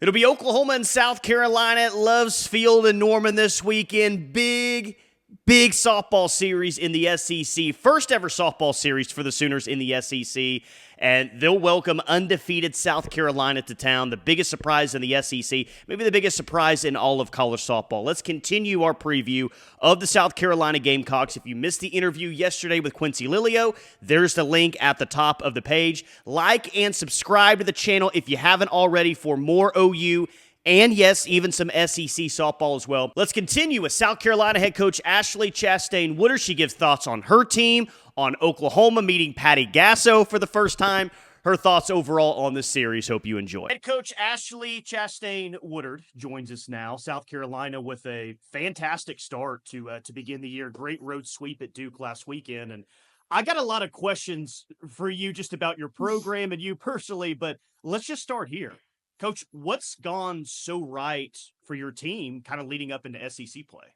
It'll be Oklahoma and South Carolina at Love's Field in Norman this weekend. Big softball series in the SEC. First ever softball series for the Sooners in the SEC. And they'll welcome undefeated South Carolina to town. The biggest surprise in the SEC, maybe the biggest surprise in all of college softball. Let's continue our preview of the South Carolina Gamecocks. If you missed the interview yesterday with Quincy Lilio, there's the link at the top of the page. Like and subscribe to the channel if you haven't already for more OU and yes, even some SEC softball as well. Let's continue with South Carolina head coach Ashley Chastain Woodard. She gives thoughts on her team, on Oklahoma meeting Patty Gasso for the first time, her thoughts overall on this series. Hope you enjoy. Head coach Ashley Chastain Woodard joins us now. South Carolina with a fantastic start to begin the year. Great road sweep at Duke last weekend. And I got a lot of questions for you just about your program and you personally, but let's just start here. Coach, what's gone so right for your team kind of leading up into SEC play?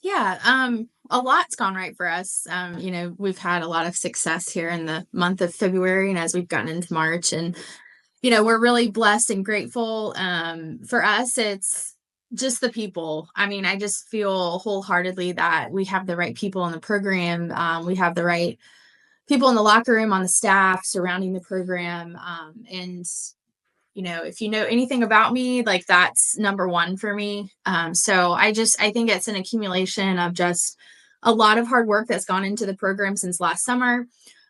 Yeah, a lot's gone right for us. We've had a lot of success here in the month of February and as we've gotten into March, and, we're really blessed and grateful. For us, it's just the people. I mean, I just feel wholeheartedly that we have the right people in the program. We have the right people in the locker room, on the staff surrounding the program. If you know anything about me, like that's number one for me. So I think it's an accumulation of just a lot of hard work that's gone into the program since last summer.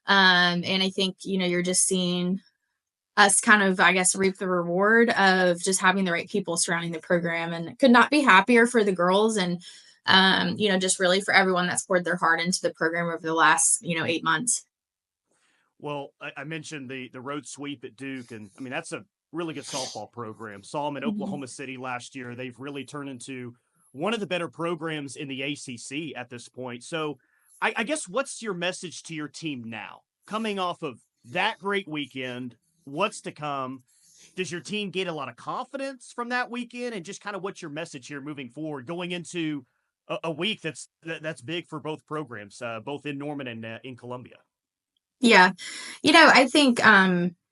And I think, you're just seeing us kind of, I guess, reap the reward of just having the right people surrounding the program, and could not be happier for the girls and, just really for everyone that's poured their heart into the program over the last, 8 months. Well, I mentioned the road sweep at Duke, and I mean, that's a really good softball program. Saw them in Oklahoma City last year. They've really turned into one of the better programs in the ACC at this point. So I guess what's your message to your team now? Coming off of that great weekend, what's to come? Does your team get a lot of confidence from that weekend? And just kind of what's your message here moving forward, going into a week that's big for both programs, both in Norman and in Columbia? Yeah. I think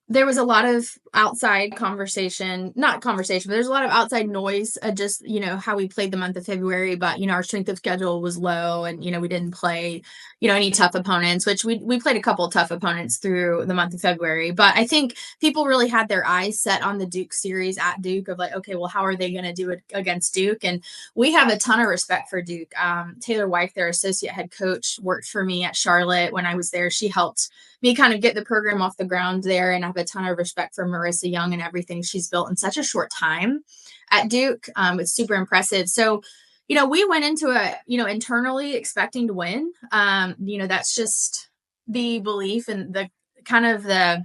there was a lot of outside conversation, not conversation, but there's a lot of outside noise, just, how we played the month of February, but, our strength of schedule was low and, we didn't play, any tough opponents, which we played a couple of tough opponents through the month of February. But I think people really had their eyes set on the Duke series at Duke of like, okay, well, how are they going to do it against Duke? And we have a ton of respect for Duke. Taylor White, their associate head coach, worked for me at Charlotte when I was there. She helped me kind of get the program off the ground there, and I have a ton of respect for Marissa Young and everything she's built in such a short time at Duke. It's super impressive. So, we went into it, internally expecting to win. That's just the belief and the kind of the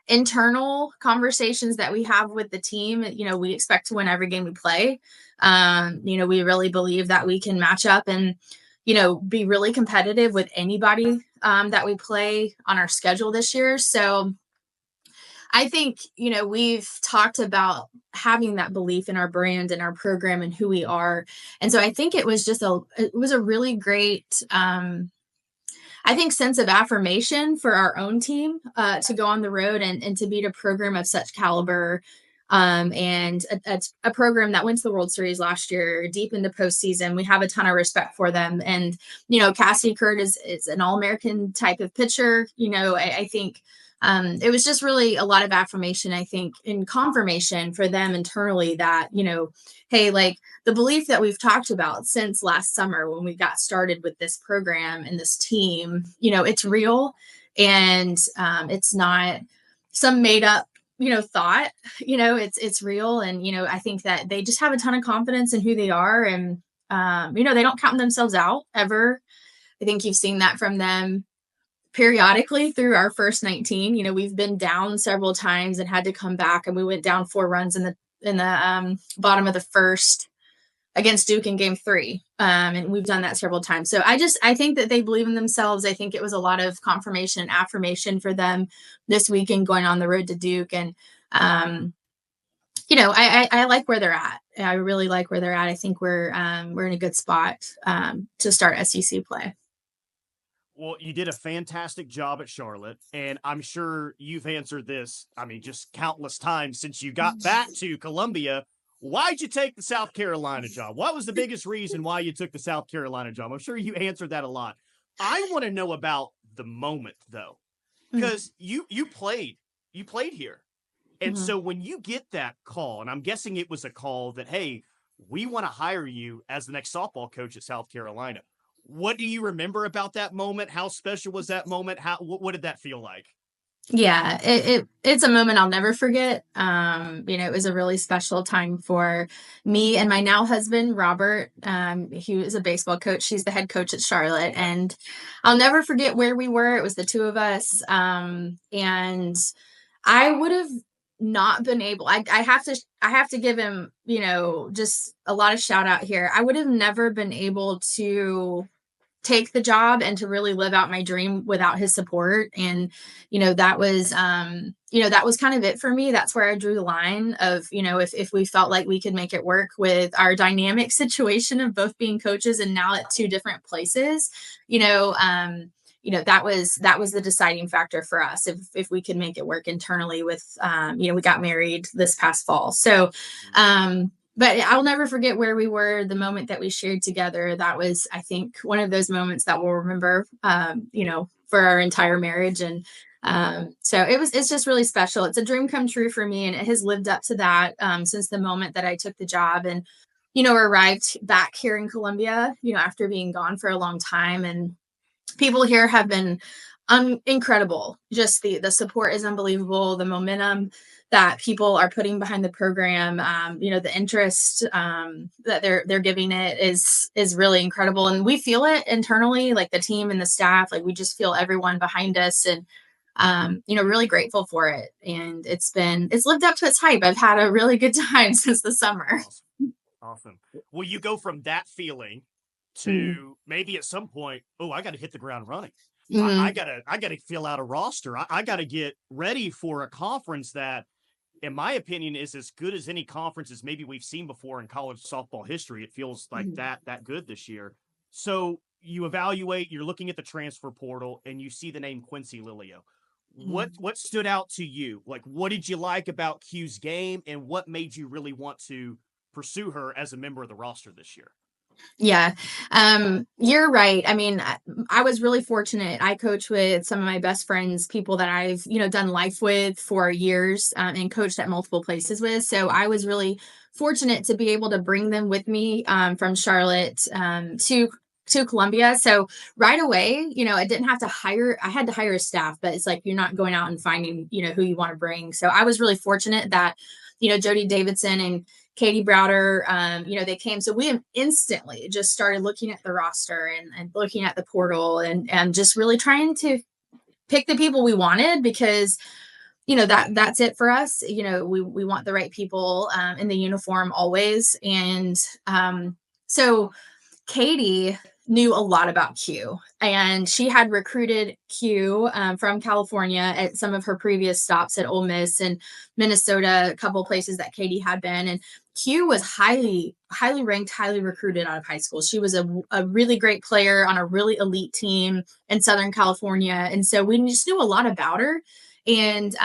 internal conversations that we have with the team. We expect to win every game we play. We really believe that we can match up and, be really competitive with anybody that we play on our schedule this year. So I think, we've talked about having that belief in our brand and our program and who we are. And so I think it was a really great, sense of affirmation for our own team to go on the road and to beat a program of such caliber. And a program that went to the World Series last year, deep into postseason. We have a ton of respect for them. And, Cassie Kurt is an All-American type of pitcher. I think it was just really a lot of affirmation, I think, and confirmation for them internally that, hey, like the belief that we've talked about since last summer when we got started with this program and this team, it's real, and it's not some made up thought, it's real. And, I think that they just have a ton of confidence in who they are. And, they don't count themselves out ever. I think you've seen that from them periodically through our first 19. We've been down several times and had to come back, and we went down 4 runs in the bottom of the first against Duke in game 3. And we've done that several times. So I think that they believe in themselves. I think it was a lot of confirmation and affirmation for them this weekend going on the road to Duke. And, I like where they're at. I really like where they're at. I think we're in a good spot to start SEC play. Well, you did a fantastic job at Charlotte, and I'm sure you've answered this, I mean, just countless times since you got back to Columbia. Why'd you take the South Carolina job? What was the biggest reason why you took the South Carolina job? I'm sure you answered that a lot. I want to know about the moment, though, because you played here. And Mm-hmm. so when you get that call, and I'm guessing it was a call that, hey, we want to hire you as the next softball coach at South Carolina. What do you remember about that moment? How special was that moment? What did that feel like? Yeah, it's a moment I'll never forget. It was a really special time for me and my now husband, Robert. He was a baseball coach. He's the head coach at Charlotte. And I'll never forget where we were. It was the two of us. And I would have not been able, I have to give him, just a lot of shout out here. I would have never been able to take the job and to really live out my dream without his support. And that was that was kind of it for me. That's where I drew the line of, if we felt like we could make it work with our dynamic situation of both being coaches and now at two different places, that was the deciding factor for us, if we could make it work internally with we got married this past fall. So but I'll never forget where we were, the moment that we shared together. That was, I think, one of those moments that we'll remember, for our entire marriage. And so it's just really special. It's a dream come true for me. And it has lived up to that since the moment that I took the job and, arrived back here in Columbia, after being gone for a long time. And people here have been incredible. Just the support is unbelievable. The momentum that people are putting behind the program, the interest that they're giving it is really incredible. And we feel it internally, like the team and the staff, like we just feel everyone behind us, and really grateful for it. And it's lived up to its hype. I've had a really good time since the summer. Awesome. Well, you go from that feeling to maybe at some point, oh, I got to hit the ground running. I gotta fill out a roster. I gotta get ready for a conference that, in my opinion, is as good as any conferences maybe we've seen before in college softball history. It feels like that good this year. So you evaluate, you're looking at the transfer portal, and you see the name Quincy Lilio. What stood out to you? Like, what did you like about Q's game, and what made you really want to pursue her as a member of the roster this year? Yeah. You're right. I mean, I was really fortunate. I coach with some of my best friends, people that I've, done life with for years, and coached at multiple places with. So I was really fortunate to be able to bring them with me, from Charlotte, to Columbia. So right away, I didn't have to I had to hire a staff, but it's like, you're not going out and finding, who you want to bring. So I was really fortunate that, Jody Davidson and Katie Browder, they came. So we instantly just started looking at the roster and looking at the portal and just really trying to pick the people we wanted, because, that's it for us. We want the right people in the uniform always. And so Katie knew a lot about Q, and she had recruited Q from California at some of her previous stops at Ole Miss and Minnesota, a couple places that Katie had been. And Q was highly ranked, highly recruited out of high school. She was a really great player on a really elite team in Southern California. And so we just knew a lot about her. And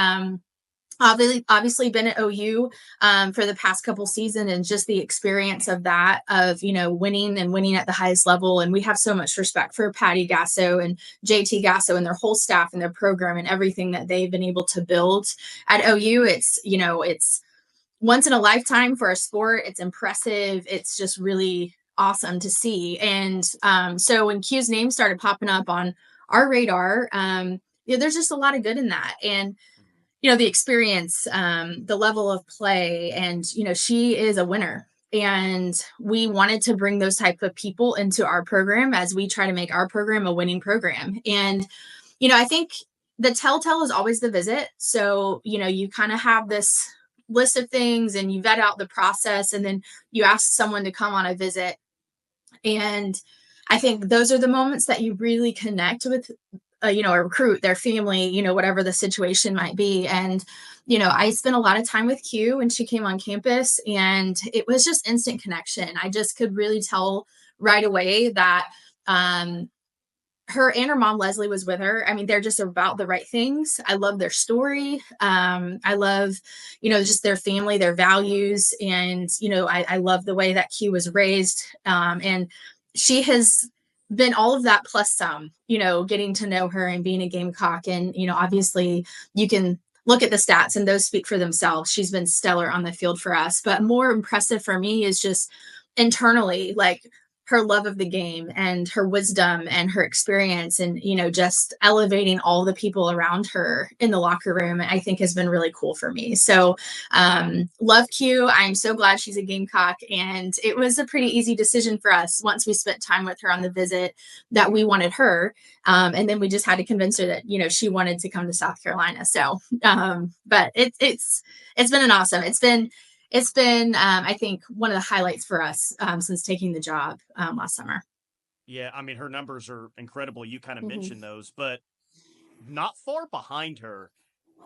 obviously been at OU for the past couple seasons, and just the experience of that, of winning at the highest level. And we have so much respect for Patty Gasso and JT Gasso and their whole staff and their program and everything that they've been able to build at OU. It's once in a lifetime for a sport. It's impressive. It's just really awesome to see. And so when Q's name started popping up on our radar, there's just a lot of good in that. And the experience, the level of play, and, she is a winner. And we wanted to bring those type of people into our program as we try to make our program a winning program. And, I think the telltale is always the visit. So, you kind of have this list of things and you vet out the process, and then you ask someone to come on a visit. And I think those are the moments that you really connect with a recruit, their family, whatever the situation might be. And, I spent a lot of time with Q when she came on campus, and it was just instant connection. I just could really tell right away that, her and her mom Leslie was with her. I mean, they're just about the right things. I love their story. I love, just their family, their values, and I love the way that Q was raised. And she has been all of that plus some. Getting to know her and being a Gamecock, and obviously you can look at the stats and those speak for themselves. She's been stellar on the field for us, but more impressive for me is just internally, like her love of the game and her wisdom and her experience, and just elevating all the people around her in the locker room, I think has been really cool for me. So love Q. I'm so glad she's a Gamecock, and it was a pretty easy decision for us once we spent time with her on the visit that we wanted her. And then we just had to convince her that she wanted to come to South Carolina. So but it's been it's been, I think, one of the highlights for us since taking the job last summer. Yeah, I mean, her numbers are incredible. You kind of Mm-hmm. mentioned those, but not far behind her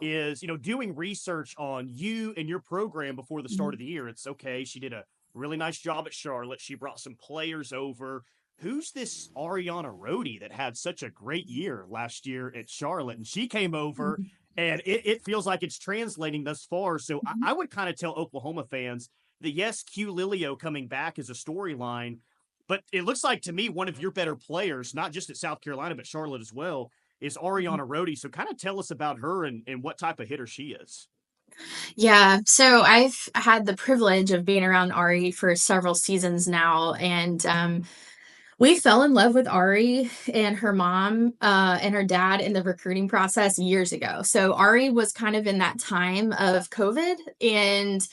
is, doing research on you and your program before the start of the year. It's okay. She did a really nice job at Charlotte. She brought some players over. Who's this Ariana Roie that had such a great year last year at Charlotte? And she came over, and it feels like it's translating thus far. So I would kind of tell Oklahoma fans that, yes, Q Lilio coming back is a storyline, but it looks like to me one of your better players, not just at South Carolina, but Charlotte as well, is Ariana Roie. So kind of tell us about her and what type of hitter she is. Yeah, so I've had the privilege of being around Ari for several seasons now, and we fell in love with Ari and her mom and her dad in the recruiting process years ago. So Ari was kind of in that time of COVID, and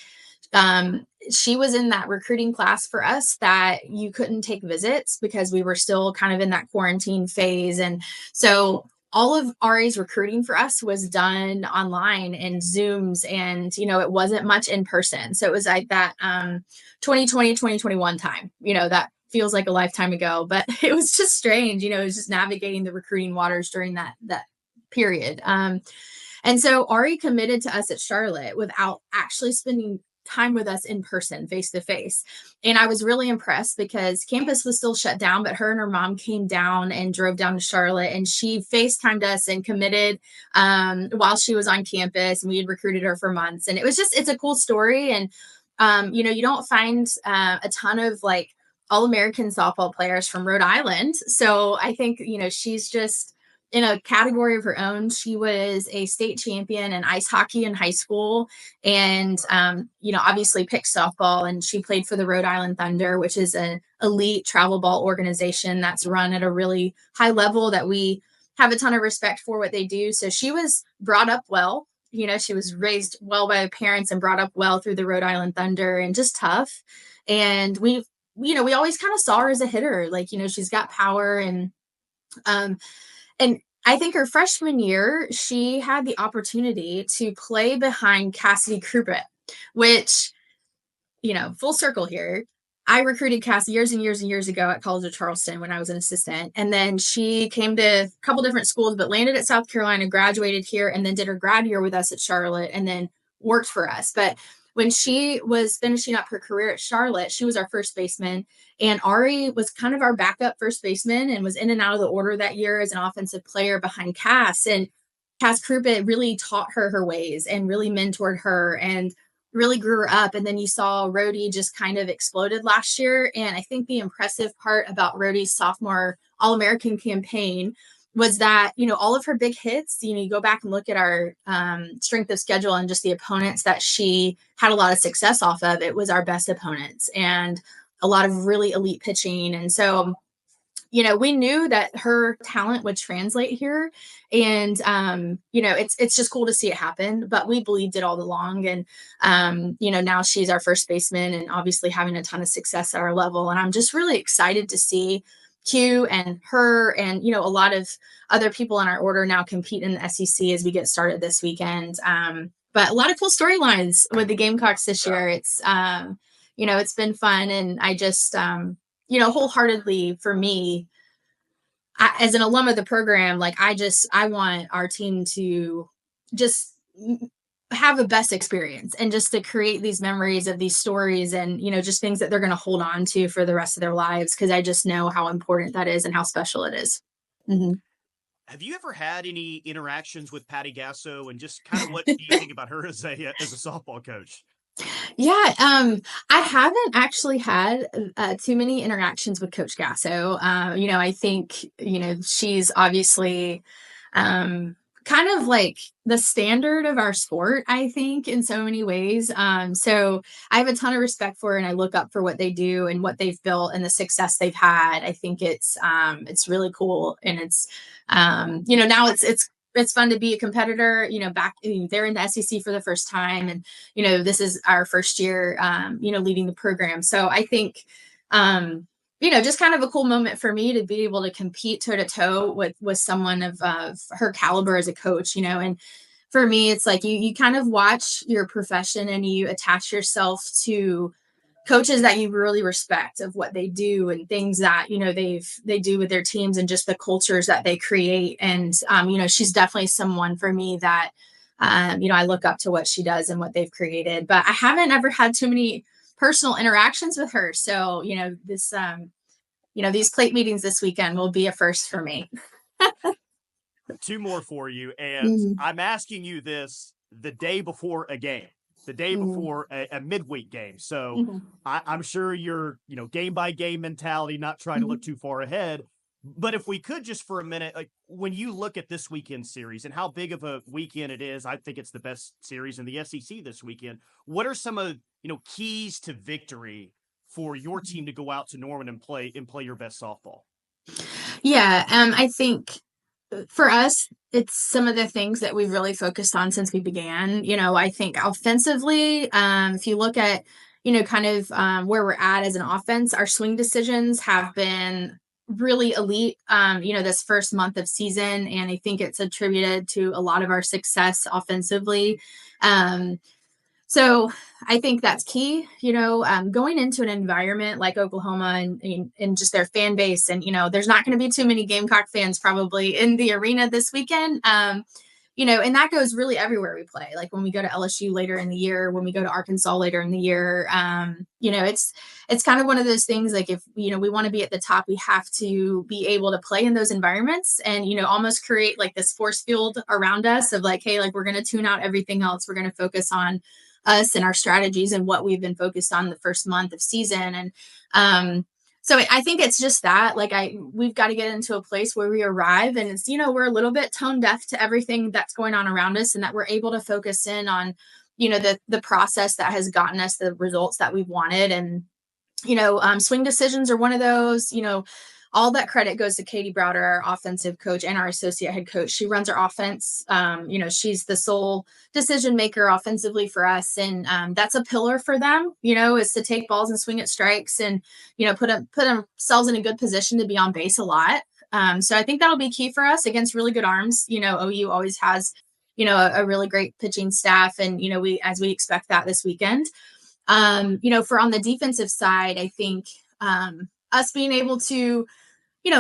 she was in that recruiting class for us that you couldn't take visits because we were still kind of in that quarantine phase. And so all of Ari's recruiting for us was done online and Zooms, and it wasn't much in person. So it was like that 2020, 2021 time, that feels like a lifetime ago, but it was just strange. It was just navigating the recruiting waters during that period. And so Ari committed to us at Charlotte without actually spending time with us in person, face to face. And I was really impressed because campus was still shut down, but her and her mom came down and drove down to Charlotte, and she FaceTimed us and committed while she was on campus, and we had recruited her for months. And it's a cool story. And, you don't find a ton of like All-American softball players from Rhode Island. So I think, she's just in a category of her own. She was a state champion in ice hockey in high school, and obviously picked softball, and she played for the Rhode Island Thunder, which is an elite travel ball organization that's run at a really high level that we have a ton of respect for what they do. So she was brought up well. She was raised well by her parents and brought up well through the Rhode Island Thunder, and just tough. And we always kind of saw her as a hitter. Like, she's got power, and I think her freshman year, she had the opportunity to play behind Cassidy Krupet, which, full circle here. I recruited Cassie years and years and years ago at College of Charleston when I was an assistant. And then she came to a couple different schools, but landed at South Carolina, graduated here, and then did her grad year with us at Charlotte, and then worked for us. But when she was finishing up her career at Charlotte, she was our first baseman. And Ari was kind of our backup first baseman and was in and out of the order that year as an offensive player behind Cass. And Cass Krupet really taught her ways and really mentored her and really grew her up. And then you saw Roie just kind of exploded last year. And I think the impressive part about Rhodey's sophomore All-American campaign was that, all of her big hits, you go back and look at our strength of schedule and just the opponents that she had a lot of success off of. It was our best opponents and a lot of really elite pitching. And so, we knew that her talent would translate here. And, it's just cool to see it happen, but we believed it all along. And, now she's our first baseman and obviously having a ton of success at our level. And I'm just really excited to see Q and her and, a lot of other people in our order now compete in the SEC as we get started this weekend. But a lot of cool storylines with the Gamecocks this year. It's, it's been fun. And I just, wholeheartedly for me, as an alum of the program, like I want our team to just have a best experience and just to create these memories of these stories and, just things that they're going to hold on to for the rest of their lives. Cause I just know how important that is and how special it is. Mhm. Have you ever had any interactions with Patty Gasso, and just kind of what do you think about her as a softball coach? Yeah, I haven't actually had too many interactions with Coach Gasso. I think she's obviously kind of like the standard of our sport. I think in so many ways. So I have a ton of respect for her, and I look up for what they do and what they've built and the success they've had. I think it's really cool, and now it's fun to be a competitor. They're in the SEC for the first time, and this is our first year, leading the program. So I think, just kind of a cool moment for me to be able to compete toe to toe with someone of her caliber as a coach, and for me, it's like you kind of watch your profession and you attach yourself to coaches that you really respect of what they do and things that they do with their teams and just the cultures that they create. And she's definitely someone for me that I look up to what she does and what they've created. But I haven't ever had too many personal interactions with her. So these plate meetings this weekend will be a first for me. Two more for you, and Mhm. I'm asking you this the day before a game, the day Mhm. before a midweek game. So Mhm. I'm sure you're, game by game mentality, not trying to look Mhm. too far ahead. But if we could just for a minute, like when you look at this weekend series and how big of a weekend it is, I think it's the best series in the SEC this weekend. What are some of keys to victory for your team to go out to Norman and play your best softball? Yeah, I think for us, it's some of the things that we've really focused on since we began. I think offensively, if you look at, kind of where we're at as an offense, our swing decisions have been really elite, this first month of season. And I think it's attributed to a lot of our success offensively. Um, so I think that's key, going into an environment like Oklahoma and just their fan base. And, there's not going to be too many Gamecock fans probably in the arena this weekend. And that goes really everywhere we play. Like when we go to LSU later in the year, when we go to Arkansas later in the year, it's kind of one of those things. Like if, we want to be at the top, we have to be able to play in those environments and, almost create like this force field around us of like, hey, like we're going to tune out everything else. We're going to focus on us and our strategies and what we've been focused on the first month of season. And so I think it's just that like we've got to get into a place where we arrive and it's, we're a little bit tone deaf to everything that's going on around us and that we're able to focus in on, the process that has gotten us the results that we've wanted. And swing decisions are one of those. All that credit goes to Katie Browder, our offensive coach and our associate head coach. She runs our offense. She's the sole decision maker offensively for us. And that's a pillar for them, is to take balls and swing at strikes and, put themselves in a good position to be on base a lot. So I think that'll be key for us against really good arms. OU always has, a really great pitching staff. And, we expect that this weekend. For on the defensive side, I think us being able to,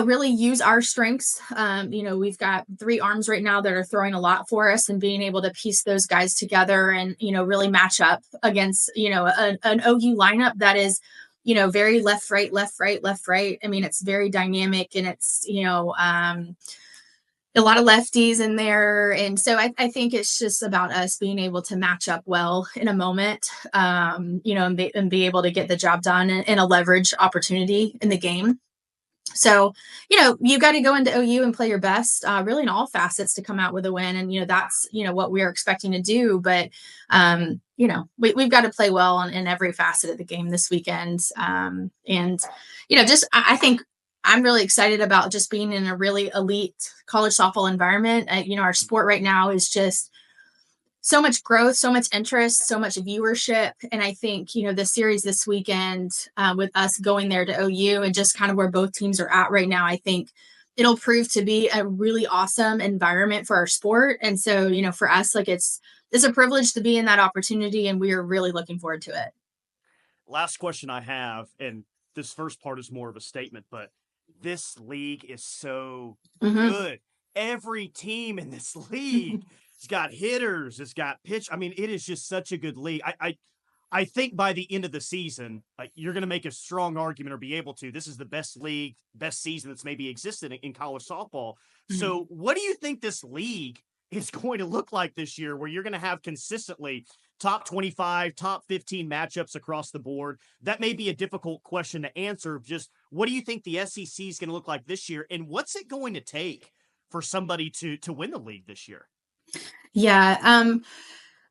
really use our strengths. We've got 3 arms right now that are throwing a lot for us and being able to piece those guys together and, really match up against, an OU lineup that is, very left, right, left, right, left, right. I mean, it's very dynamic and it's, a lot of lefties in there. And so I think it's just about us being able to match up well in a moment, and be able to get the job done in a leverage opportunity in the game. So, you got to go into OU and play your best, really in all facets to come out with a win. And, that's, what we are expecting to do. But, we've got to play well in every facet of the game this weekend. I think I'm really excited about just being in a really elite college softball environment. Our sport right now is just so much growth, so much interest, so much viewership. And I think, the series this weekend with us going there to OU and just kind of where both teams are at right now, I think it'll prove to be a really awesome environment for our sport. And so, for us, like it's a privilege to be in that opportunity and we are really looking forward to it. Last question I have, and this first part is more of a statement, but this league is so Mm-hmm. good. Every team in this league has got hitters, it's got pitch. I mean, it is just such a good league. I think by the end of the season, you're going to make a strong argument or be able to. This is the best league, best season that's maybe existed in college softball. So, what do you think this league is going to look like this year, where you're going to have consistently top 25, top 15 matchups across the board? That may be a difficult question to answer. Just what do you think the SEC is going to look like this year, and what's it going to take for somebody to win the league this year? Yeah.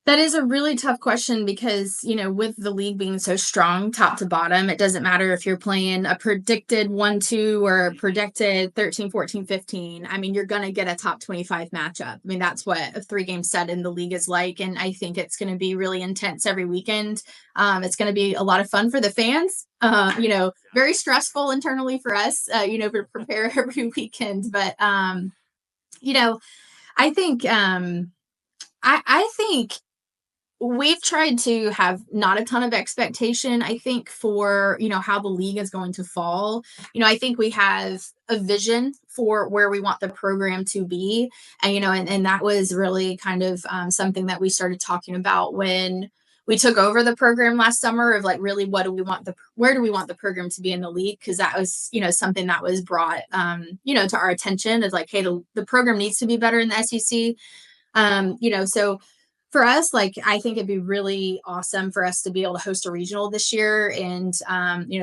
That is a really tough question because, with the league being so strong top to bottom, it doesn't matter if you're playing a predicted 1-2 or a predicted 13, 14, 15. I mean, you're going to get a top 25 matchup. I mean, that's what a 3-game set in the league is like. And I think it's going to be really intense every weekend. It's going to be a lot of fun for the fans, very stressful internally for us, to prepare every weekend. But, I think, I think we've tried to have not a ton of expectation, I think, for, how the league is going to fall. I think we have a vision for where we want the program to be. And that was really kind of something that we started talking about when we took over the program last summer, of like, really, where do we want the program to be in the league? Because that was, something that was brought, to our attention, is like, hey, the program needs to be better in the SEC. So for us, like, I think it'd be really awesome for us to be able to host a regional this year. And,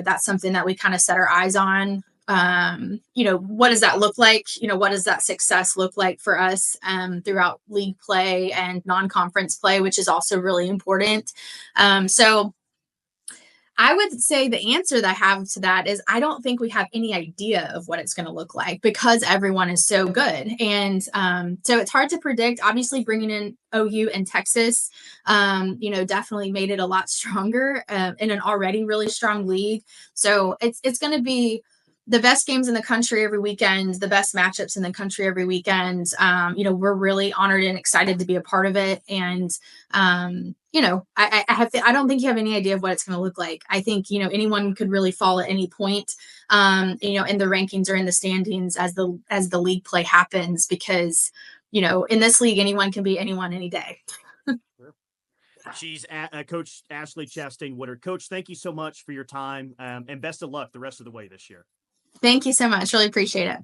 that's something that we kind of set our eyes on. What does that look like? What does that success look like for us throughout league play and non-conference play, which is also really important. So I would say the answer that I have to that is I don't think we have any idea of what it's going to look like, because everyone is so good. And so it's hard to predict. Obviously, bringing in OU and Texas, definitely made it a lot stronger in an already really strong league. So it's going to be the best games in the country every weekend, the best matchups in the country every weekend. We're really honored and excited to be a part of it. And, I don't think you have any idea of what it's going to look like. I think, anyone could really fall at any point, in the rankings or in the standings as the league play happens, because, in this league, anyone can beat anyone any day. She's Coach Ashley Chastain Woodard. Coach, thank you so much for your time, and best of luck the rest of the way this year. Thank you so much. Really appreciate it.